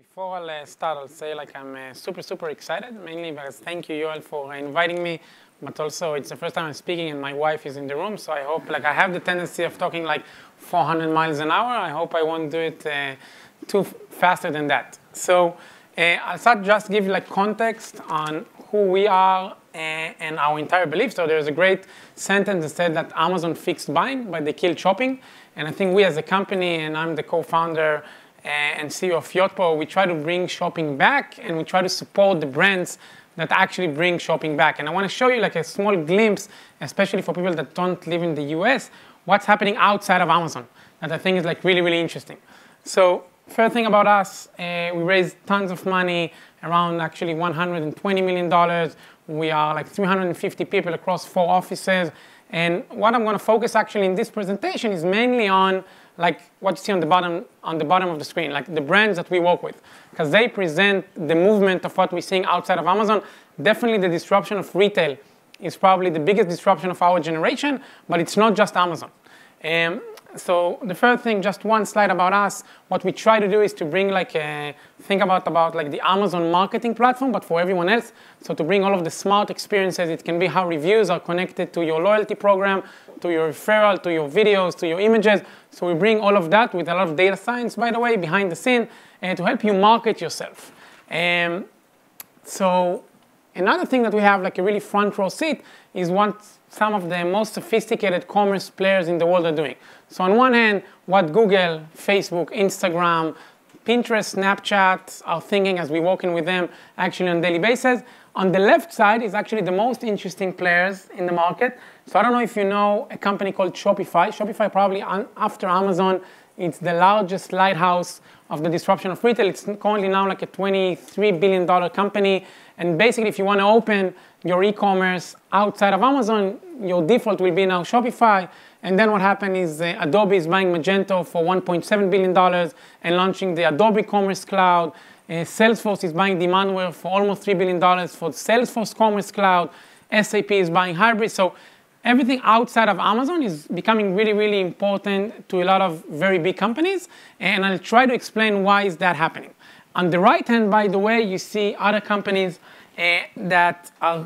Before I'll start, I'll say I'm super excited, mainly because thank you, Yoel, for inviting me, but also it's the first time I'm speaking and my wife is in the room, so I hope I have the tendency of talking 400 miles an hour. I hope I won't do it too faster than that. So I'll start just give context on who we are and our entire belief. So there's a great sentence that said that Amazon fixed buying, but they killed shopping. And I think we as a company, and I'm the co-founder and CEO of Yotpo, we try to bring shopping back, and we try to support the brands that actually bring shopping back. And I want to show you a small glimpse, especially for people that don't live in the US, what's happening outside of Amazon that I think is really interesting. So first thing about us, we raised tons of money, around actually $120 million. We are 350 people across 4 offices. And what I'm going to focus actually in this presentation is mainly on what you see on the bottom of the screen, the brands that we work with, because they present the movement of what we're seeing outside of Amazon. Definitely the disruption of retail is probably the biggest disruption of our generation, but it's not just Amazon. So the first thing, just one slide about us. What we try to do is to bring think about the Amazon marketing platform, but for everyone else. So to bring all of the smart experiences. It can be how reviews are connected to your loyalty program, to your referral, to your videos, to your images. So we bring all of that with a lot of data science, by the way, behind the scene, to help you market yourself. So another thing that we have a really front row seat is what some of the most sophisticated commerce players in the world are doing. So on one hand, what Google, Facebook, Instagram, Pinterest, Snapchat are thinking as we're working with them actually on a daily basis. On the left side is actually the most interesting players in the market. So I don't know if you know a company called Shopify. Shopify probably after Amazon, it's the largest lighthouse of the disruption of retail. It's currently now a $23 billion company. And basically, if you want to open your e-commerce outside of Amazon, your default will be now Shopify. And then what happened is Adobe is buying Magento for $1.7 billion and launching the Adobe Commerce Cloud. Salesforce is buying Demandware for almost $3 billion for the Salesforce Commerce Cloud. SAP is buying Hybrid. So everything outside of Amazon is becoming really important to a lot of very big companies. And I'll try to explain why is that happening. On the right hand, by the way, you see other companies that are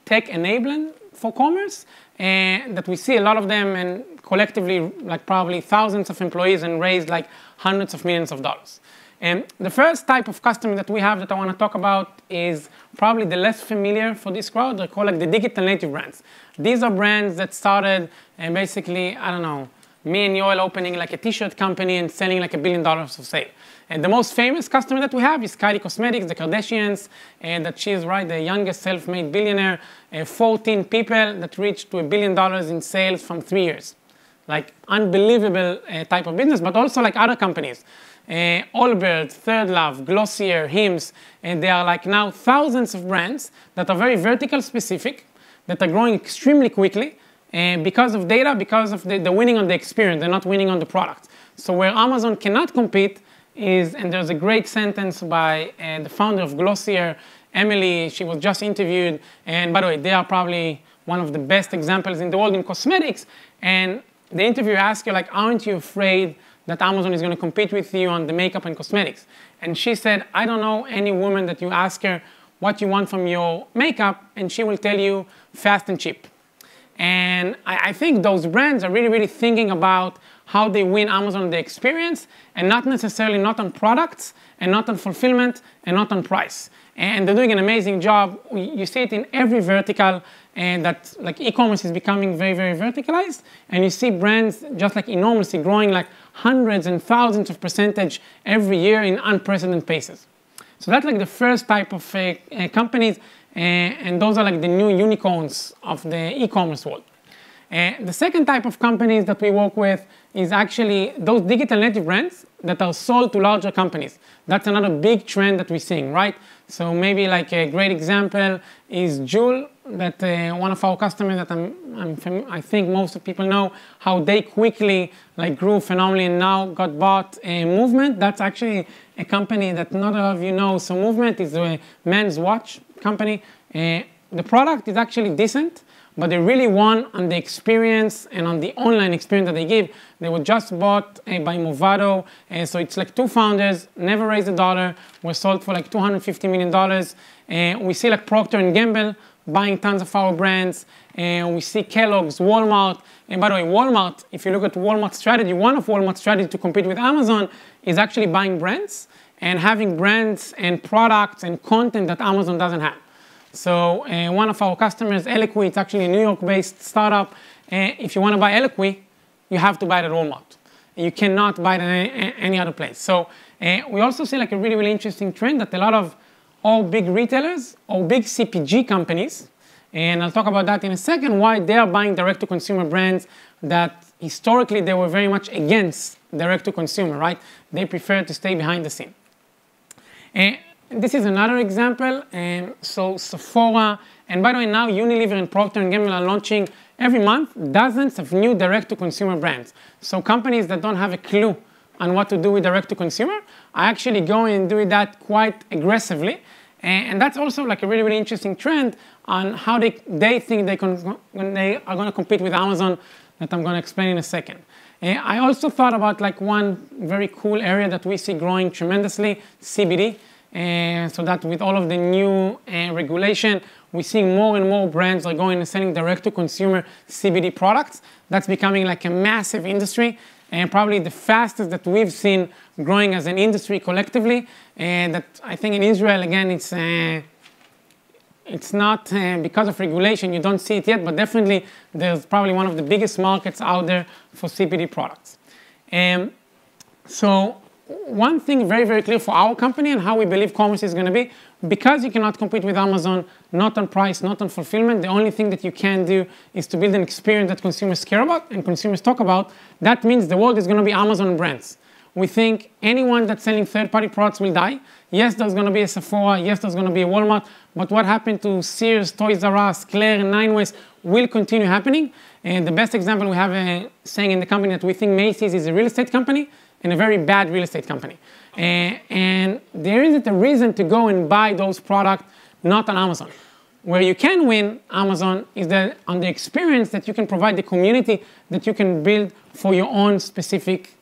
tech enabling for commerce, that we see a lot of them and collectively probably thousands of employees and raised hundreds of millions of dollars. And the first type of customer that we have that I want to talk about is probably the less familiar for this crowd. They're called the digital native brands. These are brands that started basically, I don't know, me and Yoel opening a t-shirt company and selling $1 billion of sale. And the most famous customer that we have is Kylie Cosmetics, the Kardashians, and that she is the youngest self-made billionaire. 14 people that reached to $1 billion in sales from 3 years. Unbelievable type of business, but also other companies. Allbirds, Third Love, Glossier, Hims, and there are now thousands of brands that are very vertical specific, that are growing extremely quickly because of data, because of the winning on the experience. They're not winning on the product. So where Amazon cannot compete is, and there's a great sentence by the founder of Glossier, Emily. She was just interviewed, and by the way, they are probably one of the best examples in the world in cosmetics. And the interviewer asked her, aren't you afraid that Amazon is going to compete with you on the makeup and cosmetics? And she said, I don't know any woman that you ask her what you want from your makeup, and she will tell you fast and cheap. And I think those brands are really thinking about how they win Amazon the experience, and not necessarily not on products, and not on fulfillment, and not on price. And they're doing an amazing job. You see it in every vertical, and that e-commerce is becoming very verticalized. And you see brands just enormously growing hundreds and thousands of percentage every year in unprecedented paces. So that's the first type of companies, and those are the new unicorns of the e-commerce world. The second type of companies that we work with is actually those digital native brands that are sold to larger companies. That's another big trend that we're seeing, right? So maybe a great example is Joule, that one of our customers that I think most of people know how they quickly grew phenomenally and now got bought. Movement, that's actually a company that not a lot of you know. So Movement is a men's watch company. The product is actually decent. but they really won on the experience and on the online experience that they give. They were just bought by Movado, so it's like two founders, never raised a dollar, were sold for like $250 million. We see like Procter & Gamble buying tons of our brands, and we see Kellogg's, Walmart, and by the way, Walmart, if you look at Walmart's strategy, one of Walmart's strategies to compete with Amazon is actually buying brands and having brands and products and content that Amazon doesn't have. So one of our customers, Eloquy, it's actually a New York-based startup. If you want to buy Eloquy, you have to buy it at Walmart. You cannot buy it at any other place. So we also see like a really, really interesting trend that a lot of all big retailers or big CPG companies, and I'll talk about that in a second, why they are buying direct-to-consumer brands that historically they were very much against direct-to-consumer, right? They prefer to stay behind the scene. This is another example. So Sephora, and by the way, now Unilever and Procter & Gamble are launching every month dozens of new direct-to-consumer brands. So companies that don't have a clue on what to do with direct-to-consumer are actually going and doing that quite aggressively. And that's also like a really, really interesting trend on how they think when they are going to compete with Amazon that I'm going to explain in a second. I also thought about like one very cool area that we see growing tremendously, CBD. So that with all of the new regulation, we see more and more brands are going and selling direct-to-consumer CBD products. That's becoming like a massive industry, and probably the fastest that we've seen growing as an industry collectively. That I think in Israel, again, it's not because of regulation, you don't see it yet, but definitely there's probably one of the biggest markets out there for CBD products. So one thing very, very clear for our company and how we believe commerce is going to be, because you cannot compete with Amazon, not on price, not on fulfillment, the only thing that you can do is to build an experience that consumers care about and consumers talk about. That means the world is going to be Amazon brands. We think anyone that's selling third-party products will die. Yes, there's going to be a Sephora. Yes, there's going to be a Walmart. But what happened to Sears, Toys R Us, Claire, and Nine West will continue happening. And the best example we have saying in the company that we think Macy's is a real estate company and a very bad real estate company. And there isn't a reason to go and buy those products not on Amazon. Where you can win Amazon is that on the experience that you can provide the community that you can build for your own specific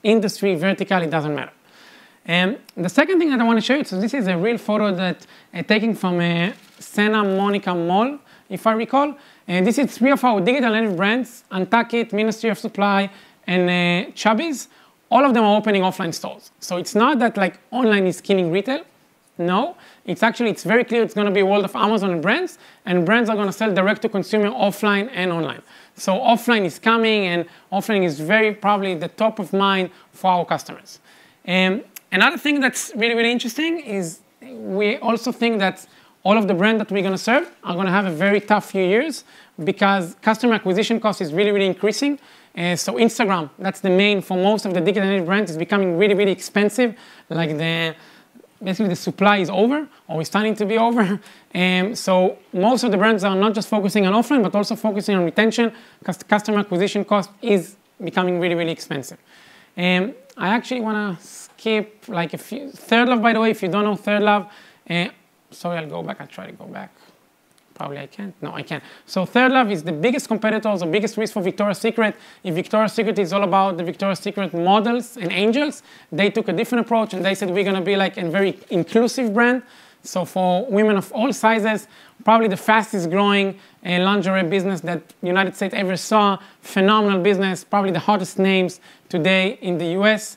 industry, vertical, it doesn't matter. The second thing that I want to show you, so this is a real photo that taken from Santa Monica Mall, if I recall. And this is 3 of our digital native brands, Untuckit, Ministry of Supply, and Chubbies. All of them are opening offline stores. So it's not that like online is killing retail. No, it's very clear it's going to be a world of Amazon and brands are going to sell direct to consumer offline and online. So offline is coming, and offline is very probably the top of mind for our customers. Another thing that's really, really interesting is we also think that all of the brands that we're going to serve are going to have a very tough few years because customer acquisition cost is really, really increasing. So Instagram, that's the main for most of the digital native brands, is becoming really, really expensive. Like basically the supply is over, or is starting to be over. So most of the brands are not just focusing on offline, but also focusing on retention, because customer acquisition cost is becoming really, really expensive. I actually want to skip like a few. ThirdLove, by the way, if you don't know ThirdLove, sorry, I'll go back. I'll try to go back. Probably I can't. No, I can't. So ThirdLove is the biggest competitors or biggest risk for Victoria's Secret. If Victoria's Secret is all about the Victoria's Secret models and angels, they took a different approach and they said we're going to be like a very inclusive brand. So for women of all sizes, probably the fastest growing lingerie business that the United States ever saw. Phenomenal business, probably the hottest names today in the US.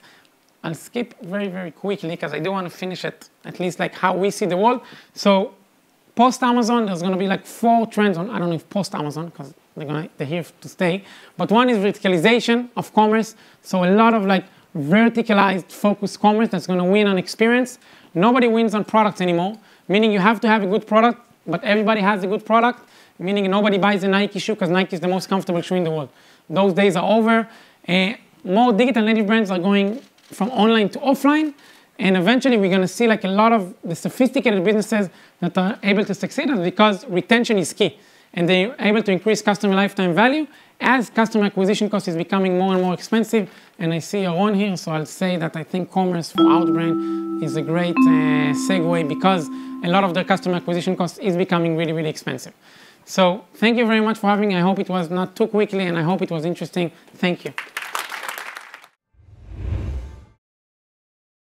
I'll skip very, very quickly because I do want to finish it, at least like how we see the world. So post-Amazon, there's going to be like 4 trends on, I don't know if post-Amazon, because they're here to stay. But one is verticalization of commerce. So a lot of like verticalized focused commerce that's going to win on experience. Nobody wins on products anymore, meaning you have to have a good product, but everybody has a good product, meaning nobody buys a Nike shoe because Nike is the most comfortable shoe in the world. Those days are over. More digital native brands are going from online to offline. And eventually, we're going to see like a lot of the sophisticated businesses that are able to succeed because retention is key. And they're able to increase customer lifetime value as customer acquisition cost is becoming more and more expensive. And I see Yaron here, so I'll say that I think commerce for Outbrain is a great segue because a lot of their customer acquisition cost is becoming really, really expensive. So thank you very much for having me. I hope it was not too quickly, and I hope it was interesting. Thank you.